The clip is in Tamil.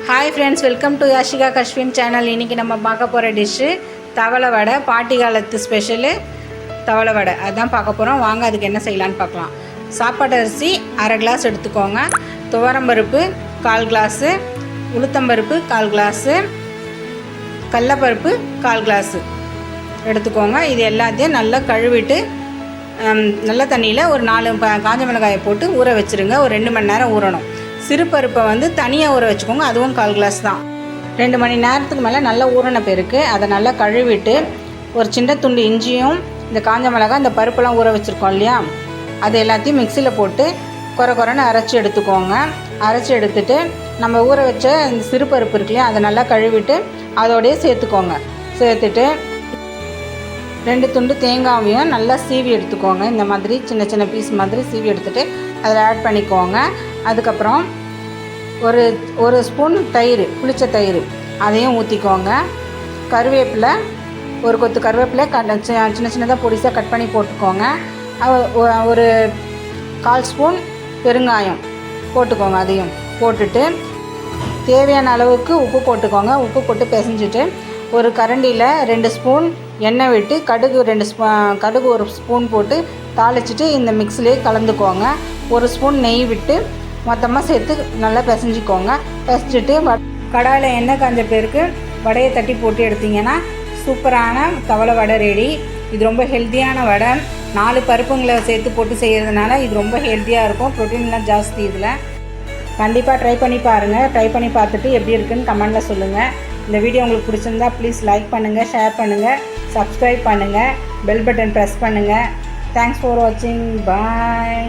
Hi friends, welcome to Yashika Kashvin channel. இன்றைக்கி நம்ம பார்க்க போகிற டிஷ்ஷு தவளை வடை. பாட்டி காலத்து ஸ்பெஷலு தவளை வடை அதுதான் பார்க்க போகிறோம். வாங்க அதுக்கு என்ன செய்யலான்னு பார்க்கலாம். சாப்பாட்டு அரிசி 1/2 கிளாஸ் எடுத்துக்கோங்க. துவரம்பருப்பு 1/4 கிளாஸு, உளுத்தம்பருப்பு 1/4 கிளாஸு, கடலப்பருப்பு 1/4 கிளாஸு எடுத்துக்கோங்க. இது எல்லாத்தையும் நல்லா கழுவிட்டு நல்ல தண்ணியில் ஒரு 4 காஞ்ச மிளகாயை போட்டு ஊற வச்சுருங்க. ஒரு 2 மணி நேரம் ஊறணும். சிறு பருப்பை வந்து தனியாக ஊற வச்சுக்கோங்க. அதுவும் 1/4 கிளாஸ் தான். 2 மணி நேரத்துக்கு மேலே நல்லா ஊறின பிறகு அதை நல்லா கழுவிட்டு ஒரு சின்ன துண்டு இஞ்சியும் இந்த காஞ்ச மிளகாய் இந்த பருப்பெல்லாம் ஊற வச்சுருக்கோம் இல்லையா, அது எல்லாத்தையும் மிக்சியில் போட்டு குறைன்னு அரைச்சி எடுத்துக்கோங்க. அரைச்சி எடுத்துட்டு நம்ம ஊற வச்ச இந்த சிறு பருப்பு இருக்கு இல்லையா, அதை நல்லா கழுவிட்டு அதோடய சேர்த்துக்கோங்க. சேர்த்துட்டு 2 துண்டு தேங்காயையும் நல்லா சீவி எடுத்துக்கோங்க. இந்த மாதிரி சின்ன சின்ன பீஸ் மாதிரி சீவி எடுத்துகிட்டு அதில் ஆட் பண்ணிக்கோங்க. அதுக்கப்புறம் ஒரு ஸ்பூன் தயிர், புளிச்ச தயிர் அதையும் ஊற்றிக்கோங்க. கருவேப்பிலை, ஒரு கொத்து கருவேப்பிலை சின்ன சின்னதாக பொடிசாக கட் பண்ணி போட்டுக்கோங்க. ஒரு 1/4 ஸ்பூன் பெருங்காயம் போட்டுக்கோங்க. அதையும் போட்டுட்டு தேவையான அளவுக்கு உப்பு போட்டுக்கோங்க. உப்பு போட்டு பிசைஞ்சிட்டு ஒரு கரண்டியில் 2 ஸ்பூன் எண்ணெய் விட்டு கடுகு 1 ஸ்பூன் போட்டு தாளிச்சிட்டு இந்த மிக்ஸிலே கலந்துக்கோங்க. 1 ஸ்பூன் நெய் விட்டு மொத்தமாக சேர்த்து நல்லா பிசைஞ்சிக்கோங்க. பிசைஞ்சிட்டு கடாயில் எண்ணெய் காஞ்ச பேருக்கு வடையை தட்டி போட்டு எடுத்திங்கன்னா சூப்பரான தவளை வடை ரெடி. இது ரொம்ப ஹெல்த்தியான வடை. 4 பருப்புங்களை சேர்த்து போட்டு செய்கிறதுனால இது ரொம்ப ஹெல்த்தியாக இருக்கும். ப்ரோட்டீன்லாம் ஜாஸ்தி. இதில் கண்டிப்பாக ட்ரை பண்ணி பாருங்கள். ட்ரை பண்ணி பார்த்துட்டு எப்படி இருக்குன்னு கமெண்டில் சொல்லுங்கள். இந்த வீடியோ உங்களுக்கு பிடிச்சிருந்தா ப்ளீஸ் லைக் பண்ணுங்கள், ஷேர் பண்ணுங்கள், சப்ஸ்கிரைப் பண்ணுங்கள், பெல் பட்டன் ப்ரெஸ் பண்ணுங்கள். தேங்க்ஸ் ஃபார் வாட்சிங். பாய்.